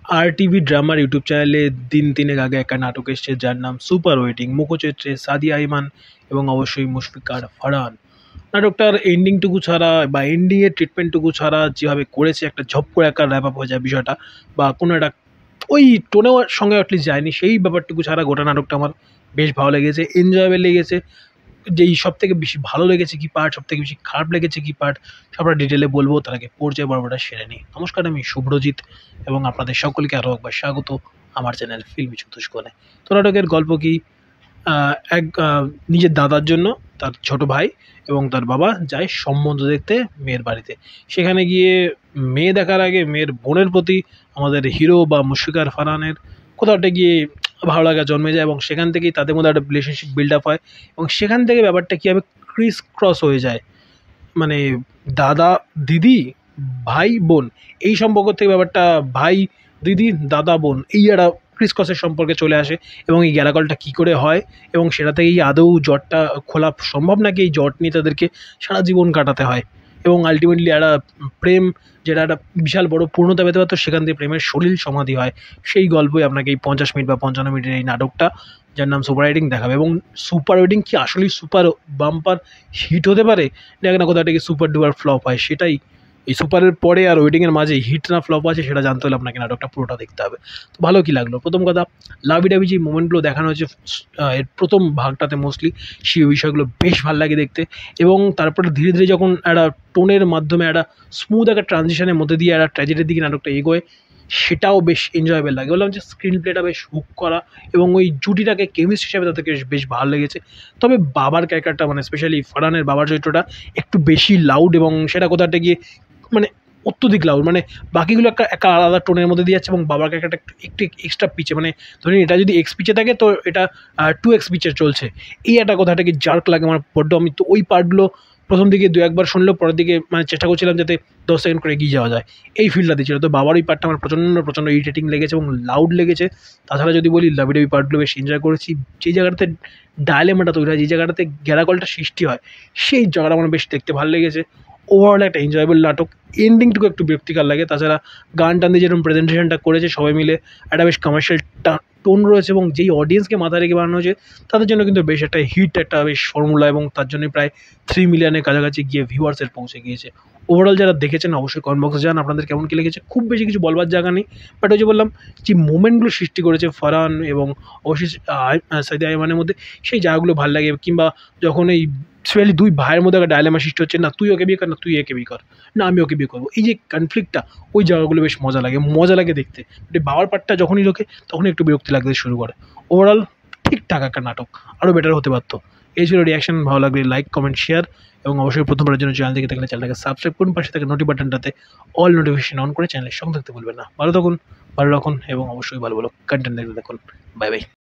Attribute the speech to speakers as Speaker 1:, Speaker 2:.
Speaker 1: RTV ড্রামার YouTube চ্যানেলে দিন তিনেক আগে একটা নাটক এসছে যার নাম সুপার ওয়েটিং। মুখচরিত্রে সাদিয়া ইমান এবং অবশ্যই মুশফিকার ফারহান। নাটকটার এন্ডিংটুকু ছাড়া বা এন্ডিংয়ের ট্রিটমেন্টটুকু ছাড়া যেভাবে করেছে একটা ঝপ করে একটা র্যাপ আপ হয়ে যায় বিষয়টা, বা কোনো একটা ওই টোনের সঙ্গে অ্যাটলিস্ট যায়নি, সেই ব্যাপারটুকু ছাড়া গোটা নাটকটা আমার বেশ ভালো লেগেছে, এনজয়েবল লেগেছে। যেই সবথেকে বেশি ভালো লেগেছে কী পার্ট, সবথেকে বেশি খারাপ লেগেছে কী পার্ট, সবটা ডিটেলে বলবো। তার আগে পর্যায় পর্বটা সেরে নিই। নমস্কার, আমি শুভ্রজিৎ এবং আপনাদের সকলকে আরও একবার স্বাগত আমার চ্যানেল ফিল্মি চতুষ্কোণে। তো নাটকের গল্প কি, এক নিজের দাদার জন্য তার ছোট ভাই এবং তার বাবা যায় সম্বন্ধ দেখতে মেয়ের বাড়িতে। সেখানে গিয়ে মেয়ে দেখার আগে মেয়ের বোনের প্রতি আমাদের হিরো বা মুশফিকার ফারহানের কোথাও একটা গিয়ে ভালো লাগা জন্মে যায় এবং সেখান থেকেই তাদের মধ্যে একটা রিলেশনশিপ বিল্ড আপ হয় এবং সেখান থেকে ব্যাপারটা কীভাবে ক্রিস ক্রস হয়ে যায়, মানে দাদা দিদি ভাই বোন, এই সম্পর্ক থেকে ব্যাপারটা ভাই দিদি দাদা বোন এই একটা ক্রিসকসের সম্পর্কে চলে আসে এবং এই গ্যালাকলটা কী করে হয় এবং সেটা থেকেই আদৌ জটটা খোলা সম্ভব নাকি এই জট নিয়ে তাদেরকে সারা জীবন কাটাতে হয় এবং আলটিমেটলি একটা প্রেম যেটা একটা বিশাল বড় পূর্ণতা পেতে পারতো সেখান থেকে প্রেমের সলিল সমাধি হয়। সেই গল্পই আপনাকে এই 50 মিনিট বা 55 মিনিটের এই নাটকটা যার নাম সুপার রাইডিং দেখাবে। এবং সুপার রাইডিং কি আসলেই সুপার বাম্পার হিট হতে পারে, দেখ না কোথাও থেকে সুপার ডুপার ফ্লপ হয়, সেটাই এই সুপারের পরে আর ওয়েটিংয়ের মাঝে হিট না ফ্লপ আছে সেটা জানতে হলে আপনাকে নাটকটা পুরোটা দেখতে হবে। তো ভালো কী লাগলো, প্রথম কথা লাভি ডাভি যে মোমেন্টগুলো দেখানো হয়েছে এর প্রথম ভাগটাতে মোস্টলি, সেই বিষয়গুলো বেশ ভালো লাগে দেখতে। এবং তারপরে ধীরে ধীরে যখন একটা টোনের মাধ্যমে একটা স্মুথ একটা ট্রানজিশনের মধ্যে দিয়ে একটা ট্র্যাজেডির দিকে নাটকটা এগোয়, সেটাও বেশ এনজয়েবল লাগে। বললাম যে স্ক্রিন প্লেটা বেশ হুক করা এবং ওই জুটিটাকে কেমিস্ট হিসাবে তাদেরকে বেশ ভালো লেগেছে। তবে বাবার ক্যারেক্টারটা, মানে স্পেশালি ফারহানের বাবার চরিত্রটা একটু বেশি লাউড এবং সেটা কোথাটা গিয়ে মানে অত্যধিক লাউড, মানে বাকিগুলো একটা আলাদা টোনের মধ্যে দিয়ে যাচ্ছে এবং বাবার ক্যারেক্টারটা একটু এক্সট্রা পিচে, মানে ধরুন এটা যদি এক্স পিচে থাকে তো এটা 2x পিচে চলছে, এই একটা কথাটা কি জার্ক লাগে আমার বড্ড। আমি তো ওই পার্টগুলো প্রথম দিকে দু একবার শুনলেও পরের দিকে মানে চেষ্টা করছিলাম যাতে 10 সেকেন্ড করে এগিয়ে যাওয়া যায়, এই ফিল্ডটা দিচ্ছিল। তো বাবার ওই পার্টটা আমার প্রচণ্ড ইরিটেটিং লেগেছে এবং লাউড লেগেছে। তাছাড়া যদি বলি লাভি ডাভি পার্টগুলো বেশ এনজয় করেছি। যেই জায়গাটাতে ডায়লেমাটা তৈরি হয়, যে জায়গাটাতে গ্যারাকলটা সৃষ্টি হয়, সেই জায়গাটা আমার বেশ দেখতে ভালো লেগেছে। ওভারঅল একটা এনজয়েবল নাটক। এন্ডিংটুকু একটু বিরক্তিকর লাগে। তাছাড়া গান টান দিয়ে যেরকম প্রেজেন্টেশনটা করেছে সবাই মিলে, একটা বেশ কমার্শিয়াল টোন রয়েছে এবং যেই অডিয়েন্সকে মাথায় রেখে বানানো হয়েছে তাদের জন্য কিন্তু বেশ একটা হিট, একটা বেশ ফর্মুলা এবং তার জন্য প্রায় 3 মিলিয়নের কাছাকাছি গিয়ে ভিউয়ার্সের পৌঁছে গিয়েছে। ওভারঅল যারা দেখেছেন অবশ্যই কমেন্ট বক্সে জানান আপনাদের কেমন কী লেগেছে। খুব বেশি কিছু বলবার জায়গা নেই, বাট ওই যে বললাম যে মোমেন্টগুলো সৃষ্টি করেছে ফারহান এবং অবশ্যই সাদিয়া ইমানের মধ্যে, সেই জায়গাগুলো ভালো লাগে। কিংবা যখন এই স্পেশালি দুই ভাইয়ের মধ্যে একটা ডায়লেমা সৃষ্টি হচ্ছে, না তুই ওকে বিয়ে কর, না তুই একে বিয়ে কর, না আমি ওকে বিয়ে করবো, এই যে কনফ্লিক্টটা, ওই জায়গাগুলো বেশ মজা লাগে দেখতে। বাবার পার্টটা যখনই ঢোকে তখনই একটু বিরক্তি লাগতে শুরু করে। ওভারঅল ঠিকঠাক একটা নাটক, আরও বেটার হতে পারতো। এই ছিল রিয়াকশন। ভালো লাগলে লাইক কমেন্ট শেয়ার এবং অবশ্যই প্রথমবারের জন্য চ্যানেল থেকে থাকলে চ্যানেলটাকে সাবস্ক্রাইব করুন, পাশে থেকে নোটি বাটনটাতে অল নোটিফিকেশন অন করে চ্যানেলের সঙ্গে থাকতে ভুলবেন না। ভালো থাকুন, ভালো রাখুন এবং অবশ্যই ভালো ভালো কন্টেন্ট দেখতে থাকুন। Bye bye.